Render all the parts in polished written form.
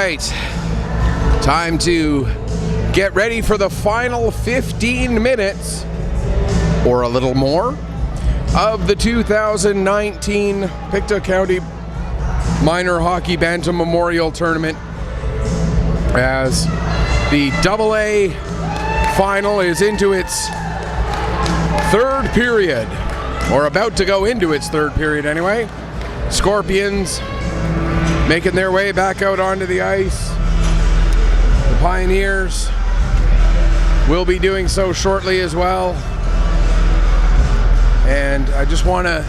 right, time to get ready for the final 15 minutes or a little more of the 2019 Pictou County Minor Hockey Bantam Memorial Tournament, as the AA final is into its third period, or about to go into its third period anyway. Scorpions making their way back out onto the ice. The Pioneers will be doing so shortly as well. And I just want to,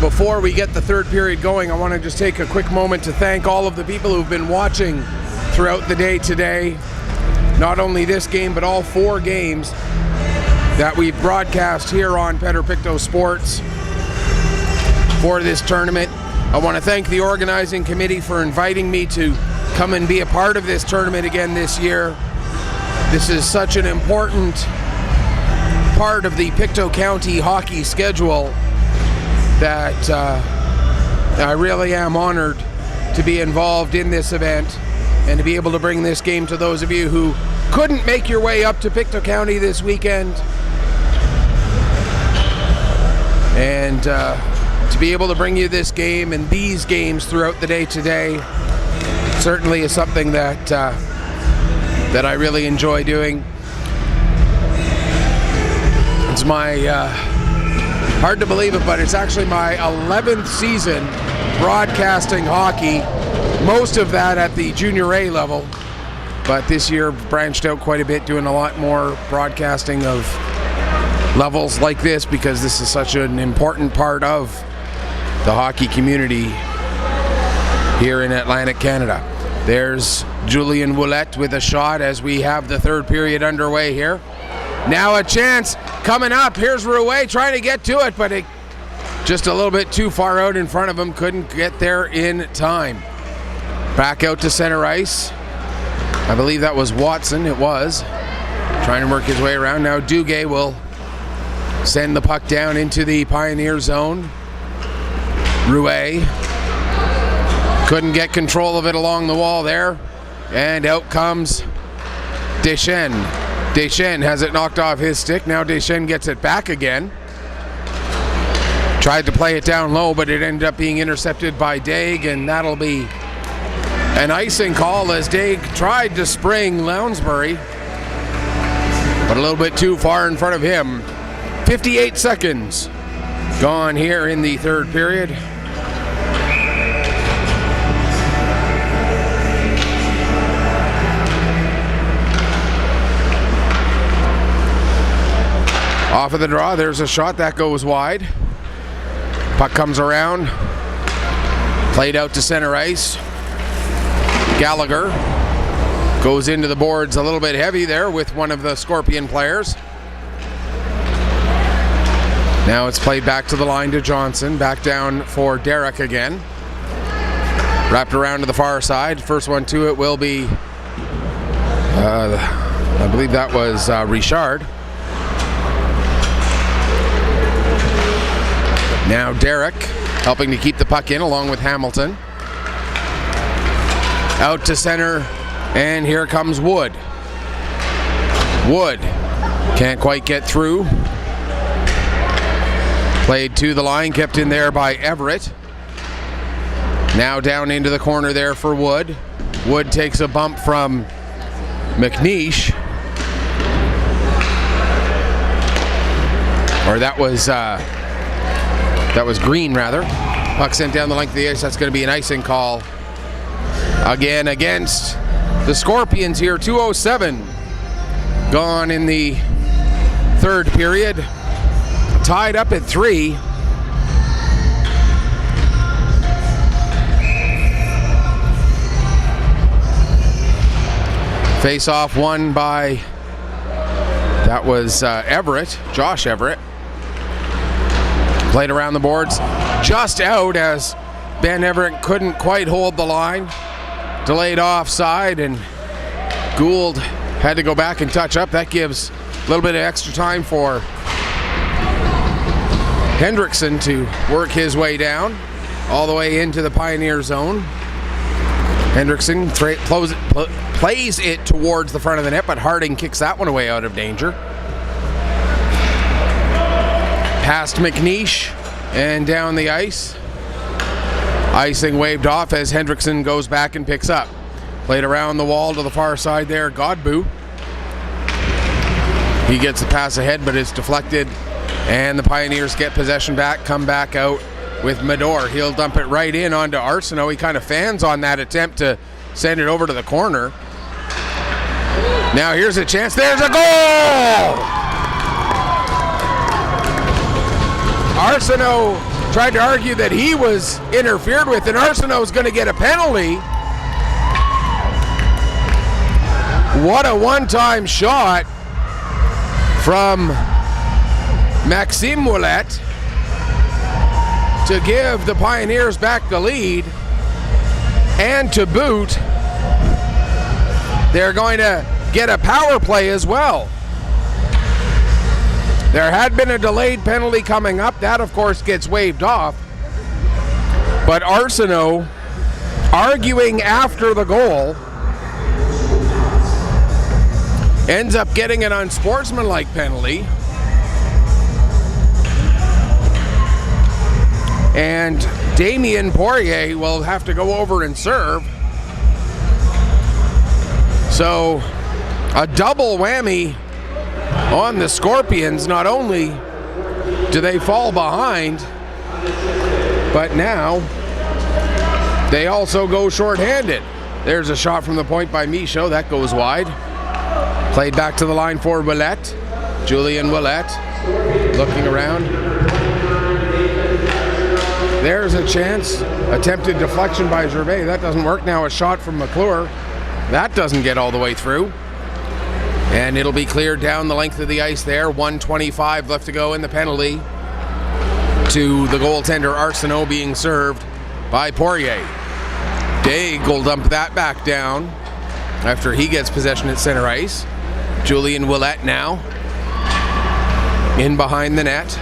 before we get the third period going, I want to just take a quick moment to thank all of the people who've been watching throughout the day today. Not only this game, but all 4 games that we've broadcast here on Pedro Pictou Sports for this tournament. I want to thank the organizing committee for inviting me to come and be a part of this tournament again this year. This is such an important part of the Pictou County hockey schedule that I really am honored to be involved in this event and to be able to bring this game to those of you who couldn't make your way up to Pictou County this weekend. And to be able to bring you this game and these games throughout the day today certainly is something that I really enjoy doing. It's my, hard to believe it, but it's actually my 11th season broadcasting hockey, most of that at the Junior A level, but this year branched out quite a bit, doing a lot more broadcasting of levels like this because this is such an important part of the hockey community here in Atlantic Canada. There's Julian Ouellette with a shot as we have the third period underway here. Now a chance coming up. Here's Rouet trying to get to it, but it just a little bit too far out in front of him. Couldn't get there in time. Back out to center ice. I believe that was Watson. It was. Trying to work his way around. Now Duguay will send the puck down into the Pioneer zone. Rouet couldn't get control of it along the wall there. And out comes Deschênes. Deschênes has it knocked off his stick. Now Deschênes gets it back again. Tried to play it down low, but it ended up being intercepted by Daig, and that'll be an icing call as Daig tried to spring Lounsbury, but a little bit too far in front of him. 58 seconds gone here in the third period. Off of the draw, there's a shot that goes wide. Puck comes around, played out to center ice. Gallagher goes into the boards a little bit heavy there with one of the Scorpion players. Now it's played back to the line to Johnson, back down for Derek again. Wrapped around to the far side. First one to it will be, I believe that was Richard. Now Derek helping to keep the puck in along with Hamilton. Out to center, and here comes Wood. Wood can't quite get through. Played to the line, kept in there by Everett. Now down into the corner there for Wood. Wood takes a bump from McNeish. Or that was Green, rather. Puck sent down the length of the ice. That's going to be an icing call again against the Scorpions here. 2:07 gone in the third period. Tied up at 3. Face off won by, that was Everett, Josh Everett. Played around the boards, just out as Ben Everett couldn't quite hold the line. Delayed offside, and Gould had to go back and touch up. That gives a little bit of extra time for Hendrickson to work his way down all the way into the Pioneer zone. Hendrickson plays it towards the front of the net, but Harding kicks that one away out of danger. Past McNeish and down the ice. Icing waved off as Hendrickson goes back and picks up. Played around the wall to the far side there, Godbout. He gets the pass ahead, but it's deflected, and the Pioneers get possession back, come back out with Medor. He'll dump it right in onto Arsenault. He kind of fans on that attempt to send it over to the corner. Now here's a chance. There's a goal! Arsenault tried to argue that he was interfered with, and Arsenault's going to get a penalty. What a one-time shot from Maxime Ouellette to give the Pioneers back the lead, and to boot, they're going to get a power play as well. There had been a delayed penalty coming up. That, of course, gets waved off. But Arsenault, arguing after the goal, ends up getting an unsportsmanlike penalty. And Damien Poirier will have to go over and serve. So a double whammy on the Scorpions. Not only do they fall behind, but now they also go shorthanded. There's a shot from the point by Michaud. That goes wide. Played back to the line for Ouellette. Julien Ouellette looking around. There's a chance. Attempted deflection by Gervais. That doesn't work. Now a shot from McClure. That doesn't get all the way through. And it'll be cleared down the length of the ice there. 1:25 left to go in the penalty to the goaltender Arsenault, being served by Poirier. Daig will dump that back down after he gets possession at center ice. Julien Ouellette now in behind the net.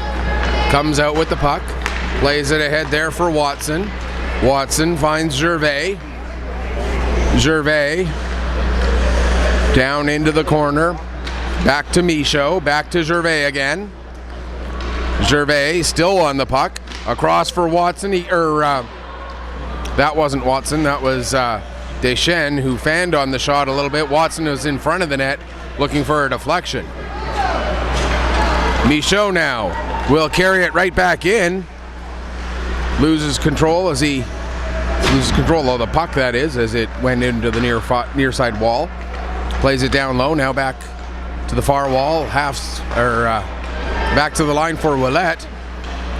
Comes out with the puck. Plays it ahead there for Watson. Watson finds Gervais. Gervais down into the corner. Back to Michaud. Back to Gervais again. Gervais still on the puck. Across for Watson. That wasn't Watson. That was Deschênes, who fanned on the shot a little bit. Watson was in front of the net looking for a deflection. Michaud now will carry it right back in. Loses control of the puck, that is, as it went into the near side wall. Plays it down low, now back to the far wall, back to the line for Ouellette.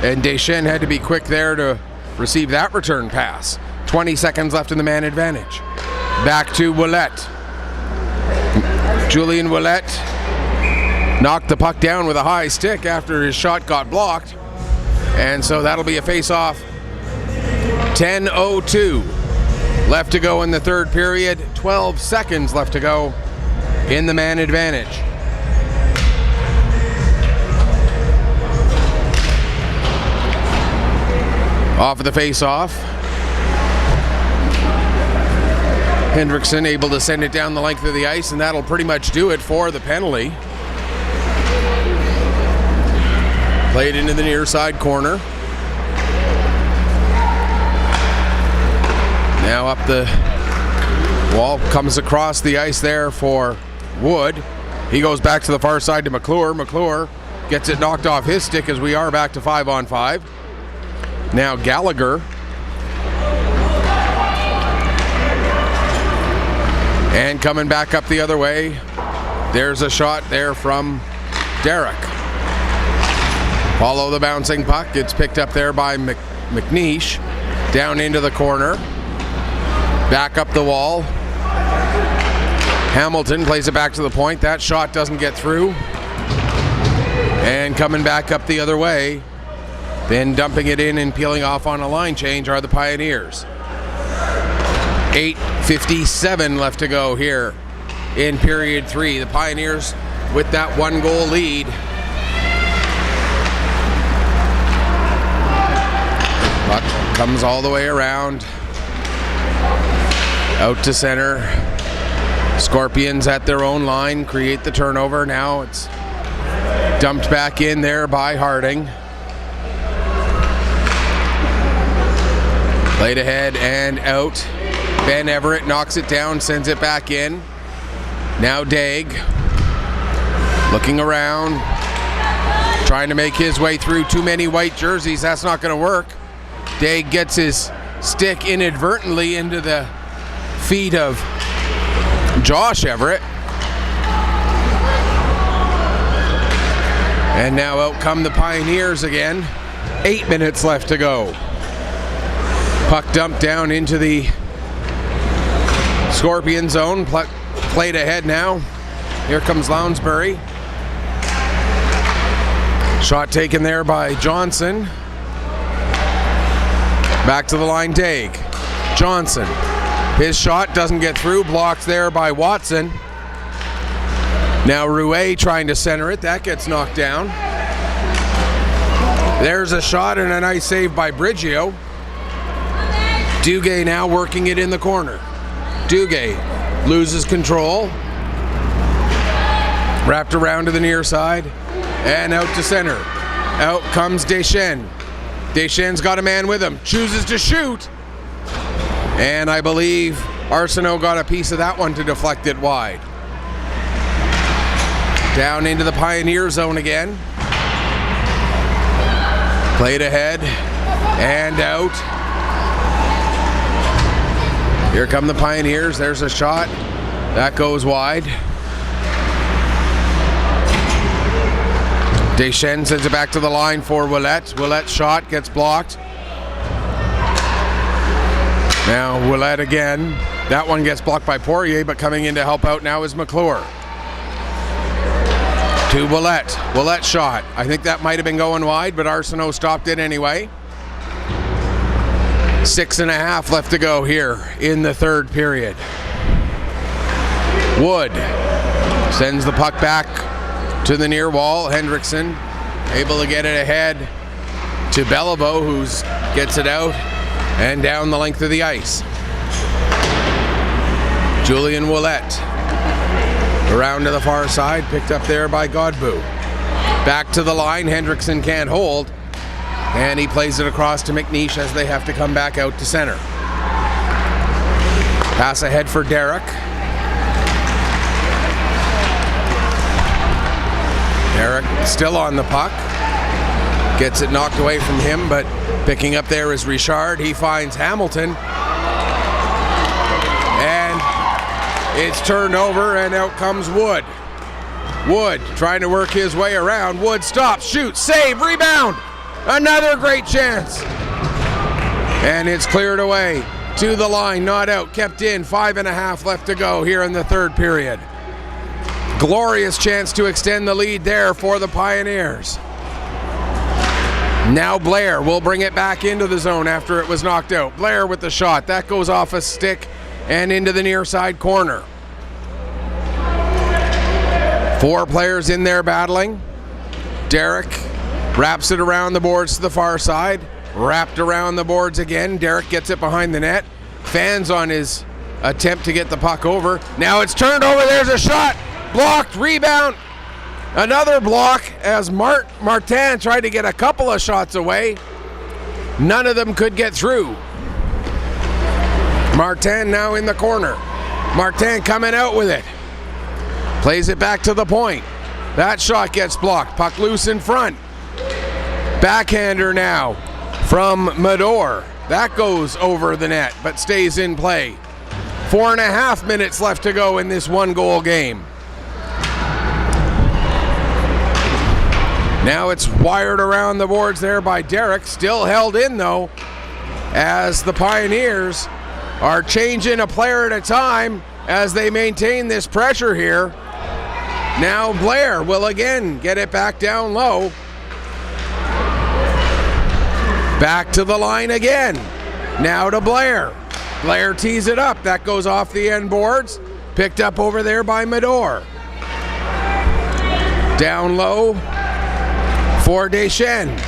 And Deschênes had to be quick there to receive that return pass. 20 seconds left in the man advantage. Back to Ouellette. Julien Ouellette knocked the puck down with a high stick after his shot got blocked. And so that'll be a face-off. 10:02 left to go in the third period. 12 seconds left to go in the man advantage. Off of the face-off. Hendrickson able to send it down the length of the ice, and that'll pretty much do it for the penalty. Played into the near side corner. Now up the wall, comes across the ice there for Wood. He goes back to the far side to McClure. McClure gets it knocked off his stick as we are back to 5-on-5. Now Gallagher. And coming back up the other way, there's a shot there from Derek. Follow the bouncing puck. It's picked up there by McNeish. Down into the corner. Back up the wall. Hamilton plays it back to the point. That shot doesn't get through. And coming back up the other way, then dumping it in and peeling off on a line change are the Pioneers. 8:57 left to go here in period 3. The Pioneers with that 1-goal lead. Puck comes all the way around. Out to center. Scorpions at their own line create the turnover. Now it's dumped back in there by Harding. Played ahead and out. Ben Everett knocks it down, sends it back in. Now Daig looking around, trying to make his way through too many white jerseys. That's not going to work. Daig gets his stick inadvertently into the feet of Josh Everett. And now out come the Pioneers again. 8 minutes left to go. Puck dumped down into the Scorpion zone. Played ahead now. Here comes Lounsbury. Shot taken there by Johnson. Back to the line, Daig. Johnson. His shot doesn't get through. Blocked there by Watson. Now Rouet trying to center it. That gets knocked down. There's a shot and a nice save by Brigio. Duguay now working it in the corner. Duguay loses control. Wrapped around to the near side. And out to center. Out comes Deschênes. Deschênes got a man with him. Chooses to shoot. And I believe Arsenault got a piece of that one to deflect it wide. Down into the Pioneer zone again. Played ahead and out. Here come the Pioneers. There's a shot. That goes wide. Deschênes sends it back to the line for Ouellette. Ouellette's shot gets blocked. Now Ouellette again. That one gets blocked by Poirier, but coming in to help out now is McClure. To Ouellette. Ouellette's shot. I think that might have been going wide, but Arsenault stopped it anyway. 6.5 left to go here in the third period. Wood sends the puck back to the near wall. Hendrickson able to get it ahead to Beliveau, who gets it out and down the length of the ice. Julien Ouellette around to the far side, picked up there by Godbout. Back to the line. Hendrickson can't hold, and he plays it across to McNeish as they have to come back out to center. Pass ahead for Derek. Derek still on the puck. Gets it knocked away from him, but picking up there is Richard. He finds Hamilton. And it's turned over, and out comes Wood. Wood trying to work his way around. Wood stops, shoots, save, rebound. Another great chance. And it's cleared away to the line, not out, kept in. 5.5 left to go here in the third period. Glorious chance to extend the lead there for the Pioneers. Now Blair will bring it back into the zone after it was knocked out. Blair with the shot. That goes off a stick and into the near side corner. 4 players in there battling. Derek wraps it around the boards to the far side. Wrapped around the boards again. Derek gets it behind the net. Fans on his attempt to get the puck over. Now it's turned over. There's a shot. Blocked. Rebound. Another block as Martin tried to get a couple of shots away. None of them could get through. Martin now in the corner. Martin coming out with it. Plays it back to the point. That shot gets blocked. Puck loose in front. Backhander now from Mador. That goes over the net, but stays in play. 4.5 minutes left to go in this 1-goal game. Now it's wired around the boards there by Derek. Still held in, though, as the Pioneers are changing a player at a time as they maintain this pressure here. Now Blair will again get it back down low. Back to the line again. Now to Blair. Blair tees it up. That goes off the end boards. Picked up over there by Mador. Down low for Deschênes.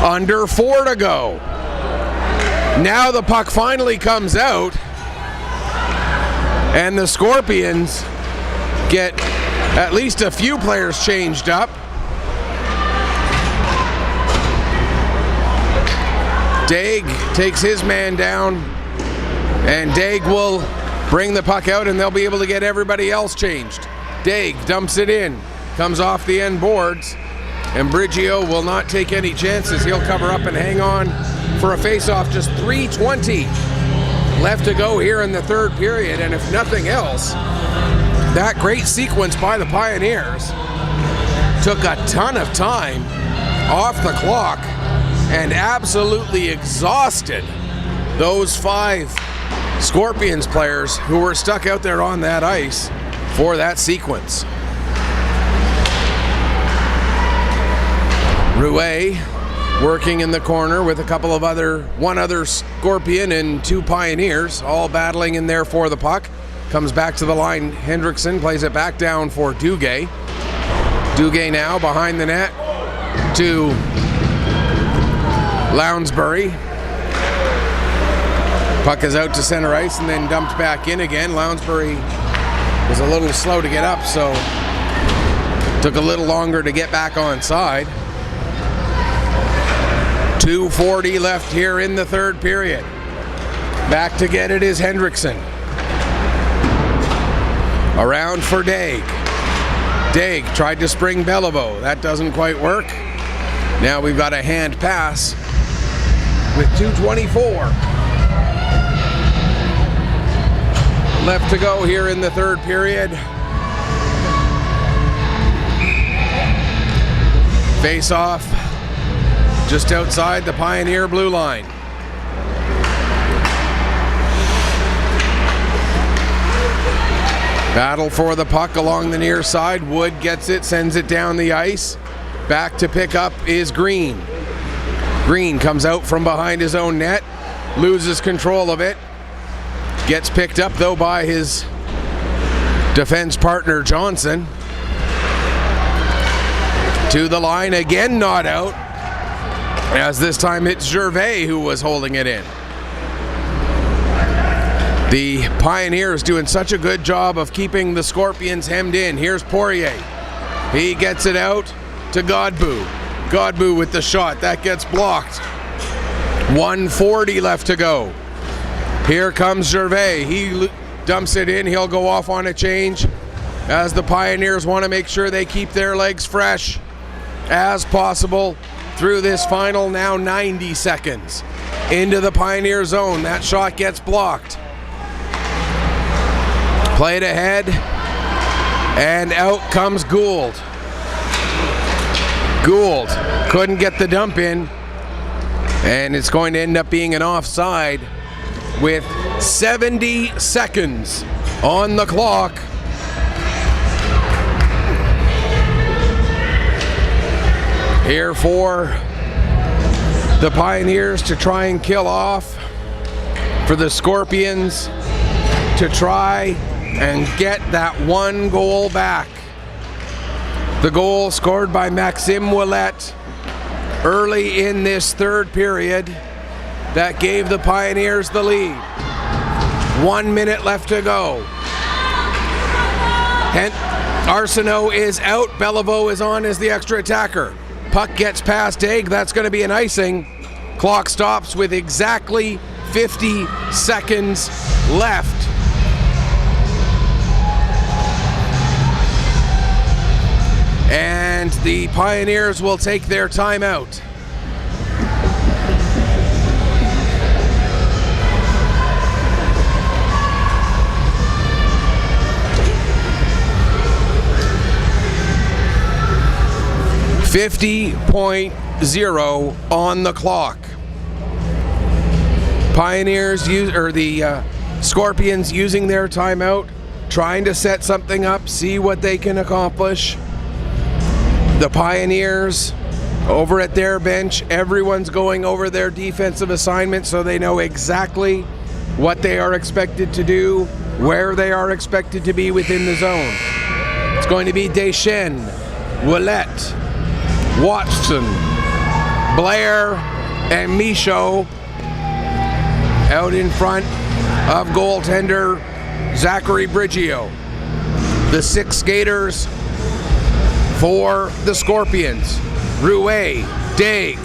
Under 4 to go. Now the puck finally comes out, And the Scorpions get at least a few players changed up. Daig takes his man down, and Daig will bring the puck out, and they'll be able to get everybody else changed. Daig dumps it in, comes off the end boards, and Brigio will not take any chances. He'll cover up and hang on for a face-off. Just 3:20 left to go here in the third period, and if nothing else, that great sequence by the Pioneers took a ton of time off the clock and absolutely exhausted those 5 Scorpions players who were stuck out there on that ice for that sequence. Rouet working in the corner with one other Scorpion and 2 Pioneers, all battling in there for the puck. Comes back to the line. Hendrickson plays it back down for Duguay. Duguay now behind the net to Lounsbury. Puck is out to center ice and then dumped back in again. Lounsbury was a little slow to get up, so took a little longer to get back on side. 2:40 left here in the third period. Back to get it is Hendrickson. Around for Daig. Daig tried to spring Beliveau. That doesn't quite work. Now we've got a hand pass with 2:24 left to go here in the third period. Face off just outside the Pioneer blue line. Battle for the puck along the near side. Wood gets it, sends it down the ice. Back to pick up is Green. Green comes out from behind his own net, loses control of it. Gets picked up though by his defense partner Johnson. To the line again, not out. As this time it's Gervais who was holding it in. The Pioneers doing such a good job of keeping the Scorpions hemmed in. Here's Poirier. He gets it out to Godbout. Godbout with the shot. That gets blocked. 1:40 left to go. Here comes Gervais. He dumps it in. He'll go off on a change as the Pioneers want to make sure they keep their legs fresh as possible through this final now 90 seconds. Into the Pioneer zone. That shot gets blocked. Played ahead, and out comes Gould. Gould couldn't get the dump in, and it's going to end up being an offside with 70 seconds on the clock. Here for the Pioneers to try and kill off, for the Scorpions to try and get that one goal back. The goal scored by Maxime Ouellette early in this third period that gave the Pioneers the lead. 1 minute left to go. Arsenault is out. Beliveau is on as the extra attacker. Puck gets past Daig. That's going to be an icing. Clock stops with exactly 50 seconds left. And the Pioneers will take their timeout. .0 on the clock. The Scorpions using their timeout, trying to set something up, see what they can accomplish. The Pioneers over at their bench, everyone's going over their defensive assignment so they know exactly what they are expected to do, where they are expected to be within the zone. It's going to be Deschênes, Ouellette, Watson, Blair, and Michaud out in front of goaltender Zachary Briggio. The 6 skaters for the Scorpions: Rouet, Daig,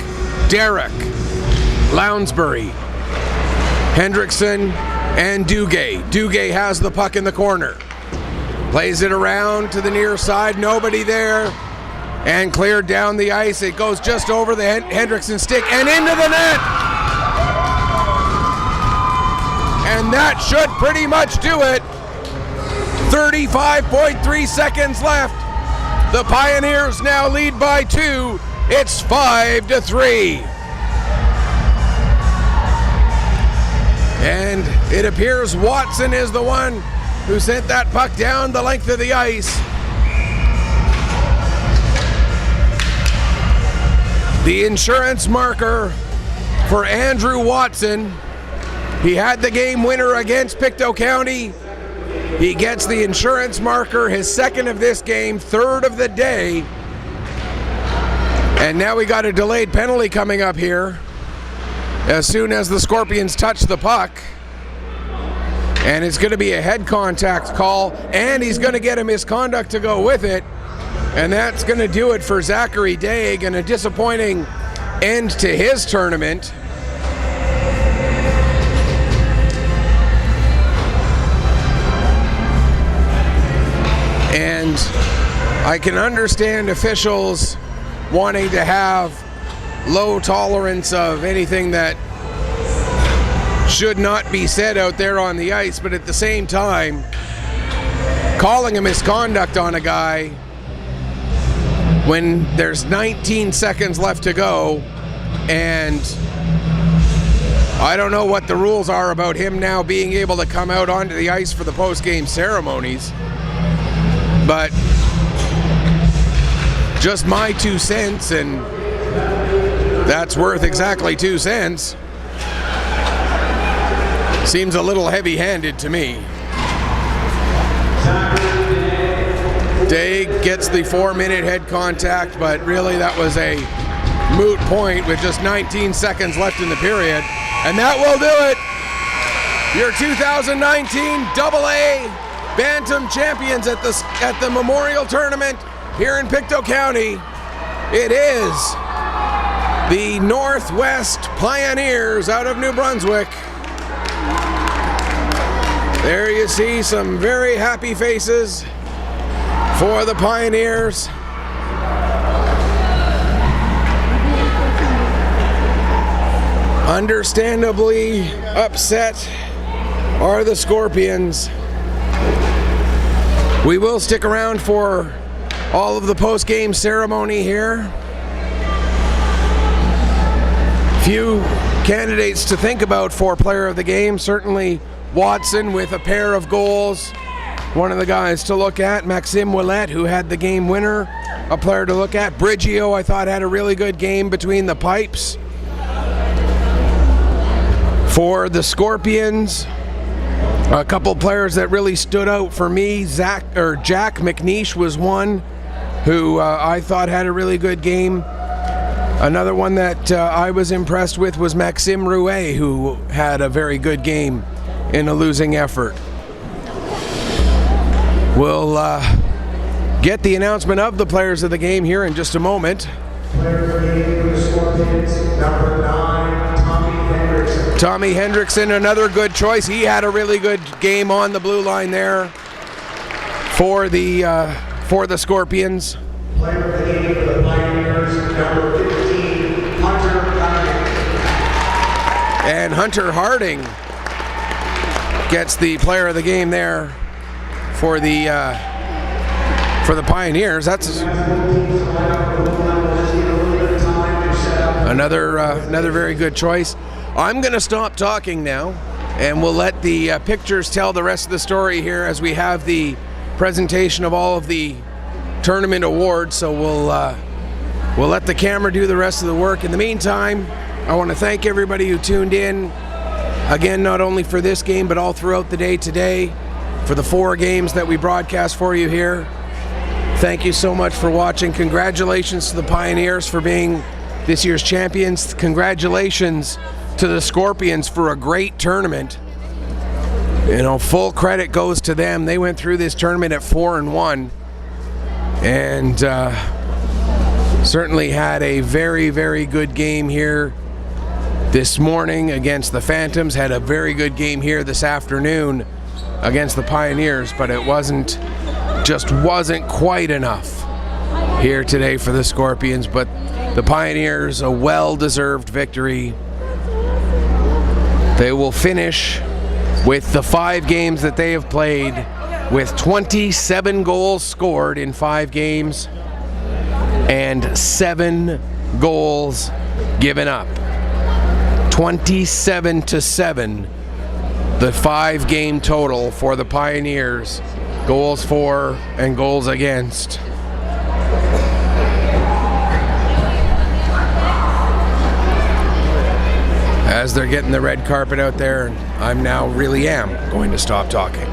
Derek, Lounsbury, Hendrickson, and Duguay. Duguay has the puck in the corner. Plays it around to the near side, nobody there, and cleared down the ice. It goes just over the Hendrickson stick and into the net. And that should pretty much do it. 35.3 seconds left. The Pioneers now lead by 2. It's 5-3. And it appears Watson is the one who sent that puck down the length of the ice. The insurance marker for Andrew Watson. He had the game winner against Pictou County. He gets the insurance marker, his 2nd of this game, 3rd of the day. And now we got a delayed penalty coming up here as soon as the Scorpions touch the puck. And it's going to be a head contact call, and he's going to get a misconduct to go with it. And that's going to do it for Zachary Daig, and a disappointing end to his tournament. And I can understand officials wanting to have low tolerance of anything that should not be said out there on the ice, but at the same time, calling a misconduct on a guy when there's 19 seconds left to go, and I don't know what the rules are about him now being able to come out onto the ice for the post-game ceremonies, but just my 2 cents, and that's worth exactly 2 cents. Seems a little heavy-handed to me. Daig gets the 4-minute head contact, but really that was a moot point with just 19 seconds left in the period. And that will do it. Your 2019 AA Bantam champions at the Memorial Tournament here in Pictou County. It is the Northwest Pioneers out of New Brunswick. There you see some very happy faces for the Pioneers. Understandably upset are the Scorpions. We will stick around for all of the post-game ceremony here. Few candidates to think about for player of the game. Certainly Watson with a pair of goals. One of the guys to look at. Maxime Ouellette, who had the game winner, a player to look at. Briggio, I thought, had a really good game between the pipes. For the Scorpions, a couple players that really stood out for me. Jack McNeish was one who I thought had a really good game. Another one that I was impressed with was Maxime Rouet, who had a very good game in a losing effort. We'll get the announcement of the players of the game here in just a moment. Player of the game for the Scorpions, number 9, Tommy Hendrickson. Tommy Hendrickson, another good choice. He had a really good game on the blue line there for the Scorpions. Player of the game for the Pioneers, number 15, Hunter Harding. And Hunter Harding gets the player of the game there for the Pioneers. That's another very good choice. I'm going to stop talking now, and we'll let the pictures tell the rest of the story here as we have the presentation of all of the tournament awards. So we'll let the camera do the rest of the work. In the meantime, I want to thank everybody who tuned in. Again, not only for this game, but all throughout the day today, for the 4 games that we broadcast for you here. Thank you so much for watching. Congratulations to the Pioneers for being this year's champions. Congratulations to the Scorpions for a great tournament. full credit goes to them. They went through this tournament at 4-1 and certainly had a very, very good game here this morning against the Phantoms. Had a very good game here this afternoon against the Pioneers, but it wasn't quite enough here today for the Scorpions. But the Pioneers, a well-deserved victory. They will finish with the 5 games that they have played with 27 goals scored in 5 games and 7 goals given up. 27-7, the 5-game total for the Pioneers, goals for and goals against. As they're getting the red carpet out there, I'm now really am going to stop talking.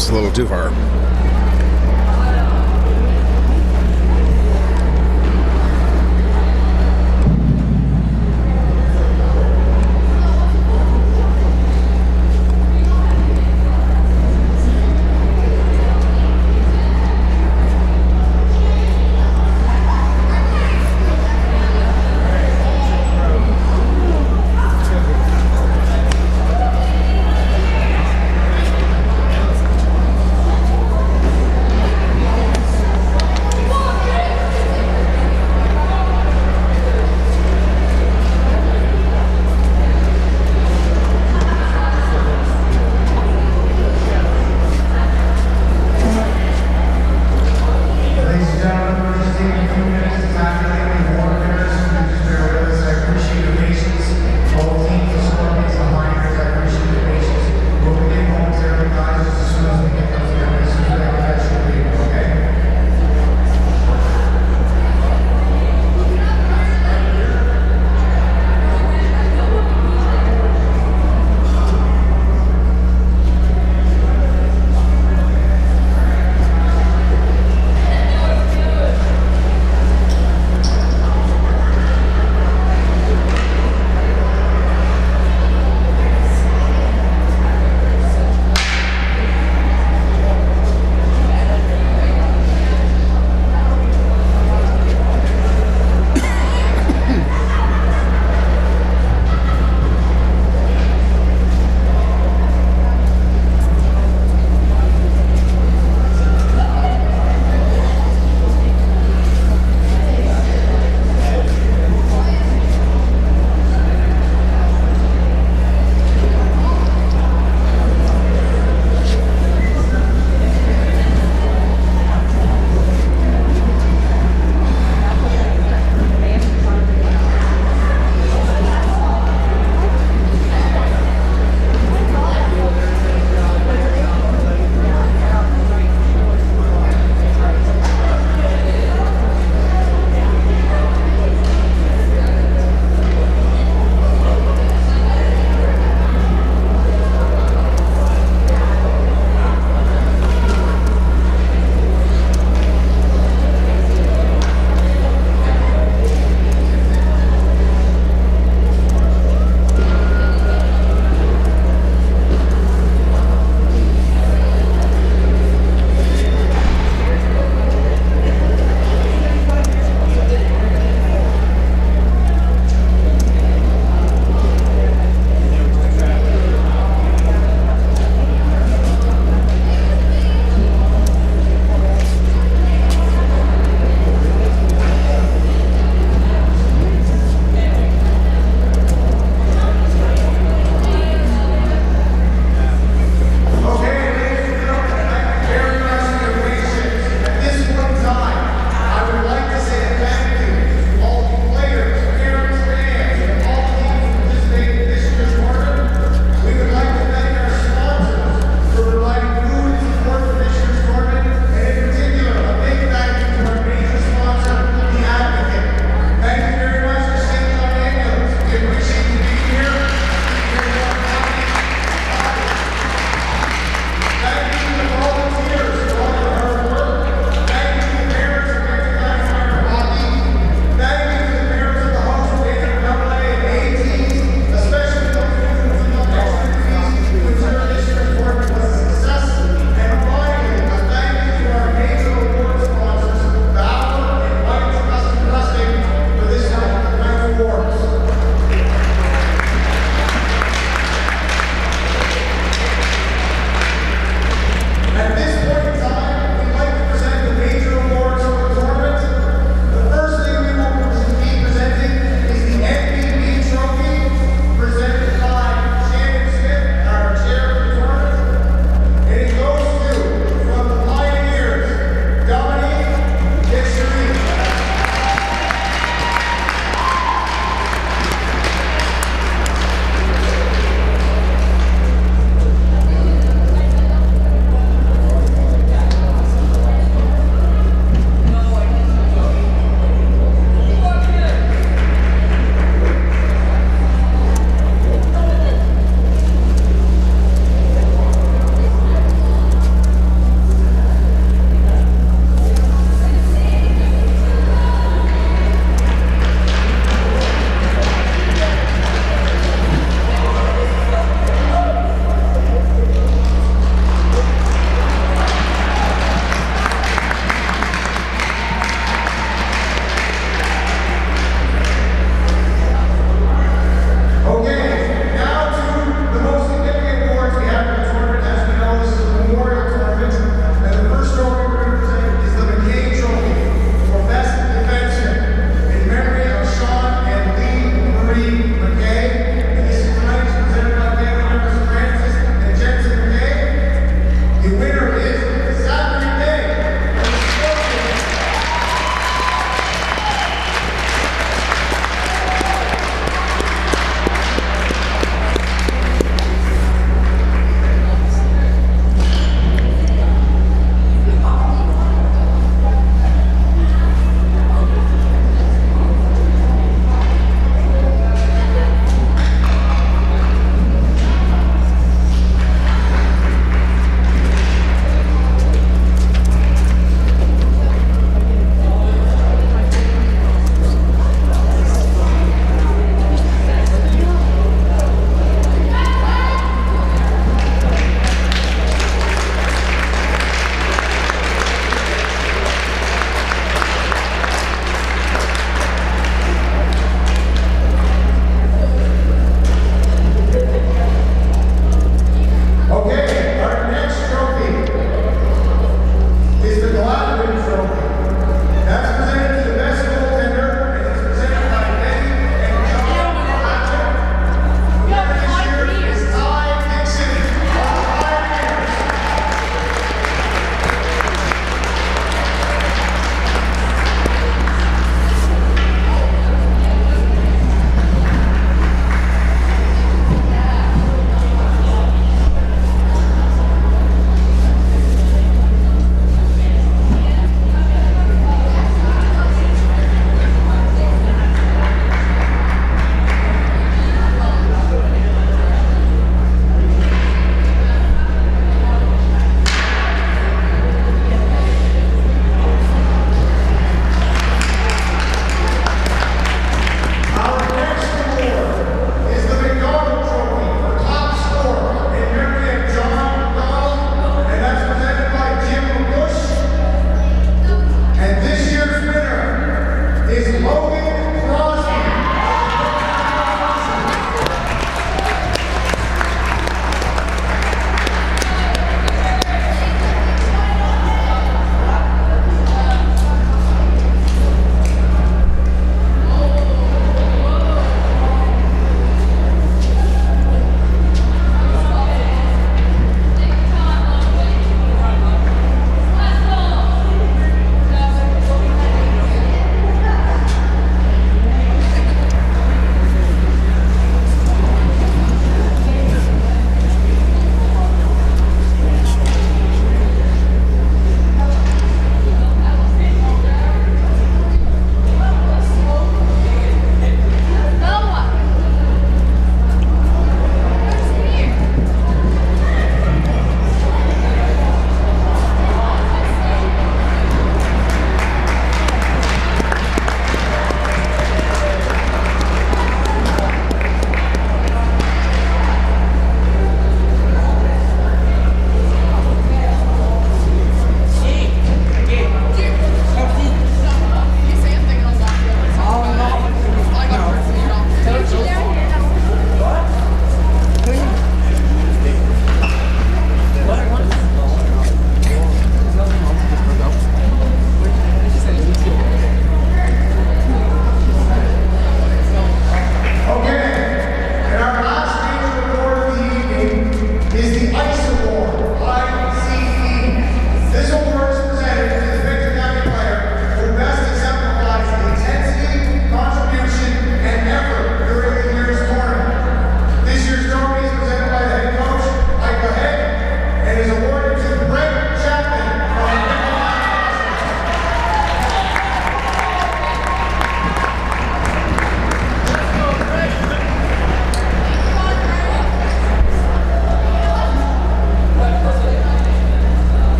A little too far.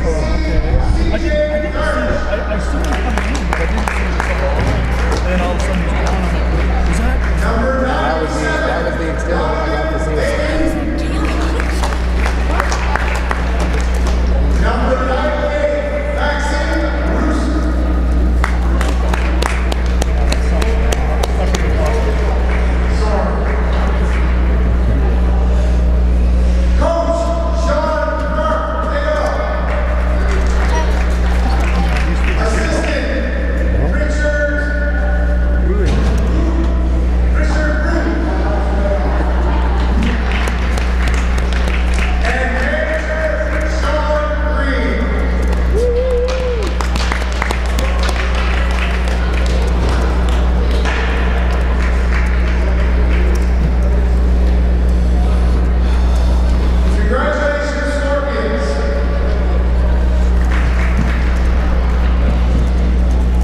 I didn't see it. I saw him coming in, but I didn't see him come on. And then all of a sudden he's gone. I'm like, was that? That was the extent of what I got to see. Number 98, Maxine Bruce. Coach Sean Burke, assistant Richard Brew. And manager Sean Green. Congratulations, Scorpions.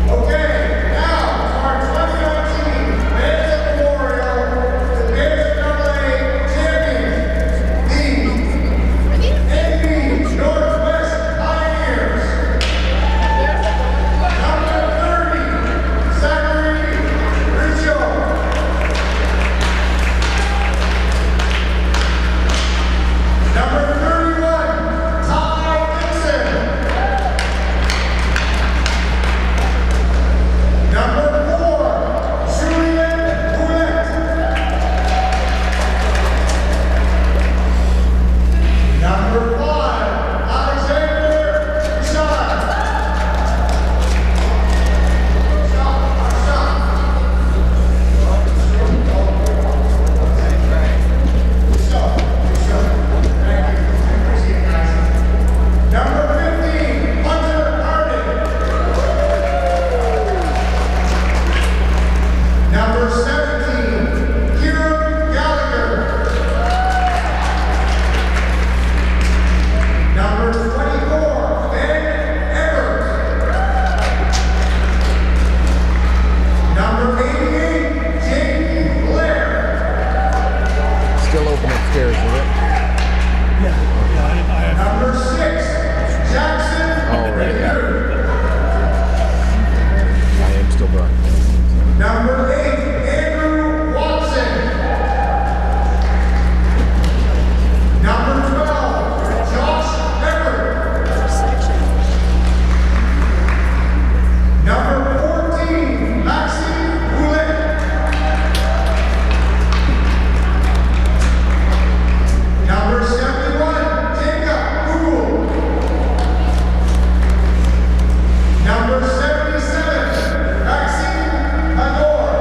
Okay, now our 2019 Bantam Memorial, the Bantam AA champions, the NB Northwest Pioneers. Number 30, Zachary Richo. Number 31, Ty Dixon. Number 4, Julian Boulet. Number 5, Alexander Bouchard. Number 15, Hunter Harding. Number 17, Kieran Gallagher. Number 24, Ben Everett. Number 88, Jamie Blair. Still open upstairs, is it? I have. Number 6, Jackson Oh, right, yeah. McNew. I am still broadcasting. Number 8, Andrew Watson. Number 12, Josh Everett. Number 14, Maxime Boulet. Number 71, Jacob Poole. Number 77, Maxime Ador.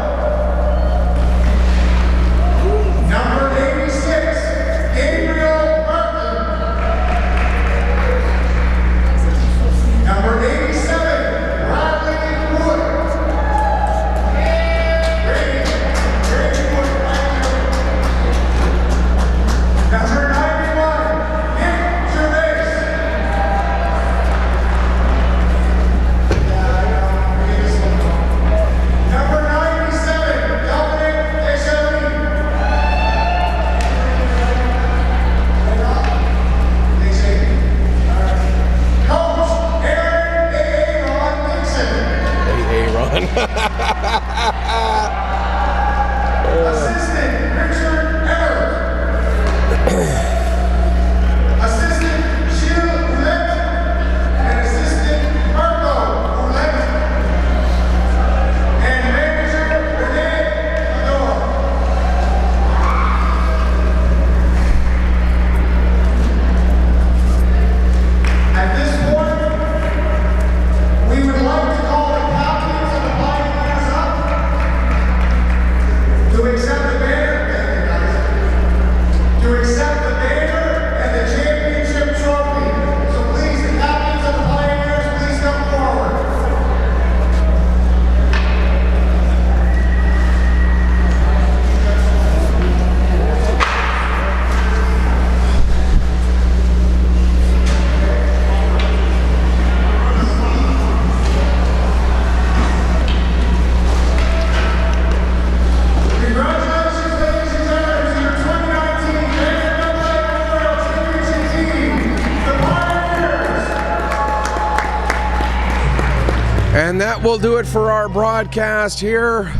And that will do it for our broadcast here.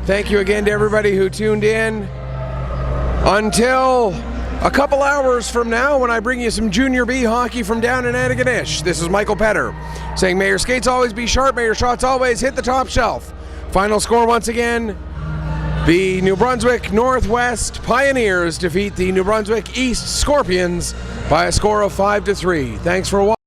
Thank you again to everybody who tuned in. Until a couple hours from now when I bring you some Junior B hockey from down in Antigonish, this is Michael Petter saying may your skates always be sharp, may your shots always hit the top shelf. Final score once again, the New Brunswick Northwest Pioneers defeat the New Brunswick East Scorpions by a score of 5-3. Thanks for watching.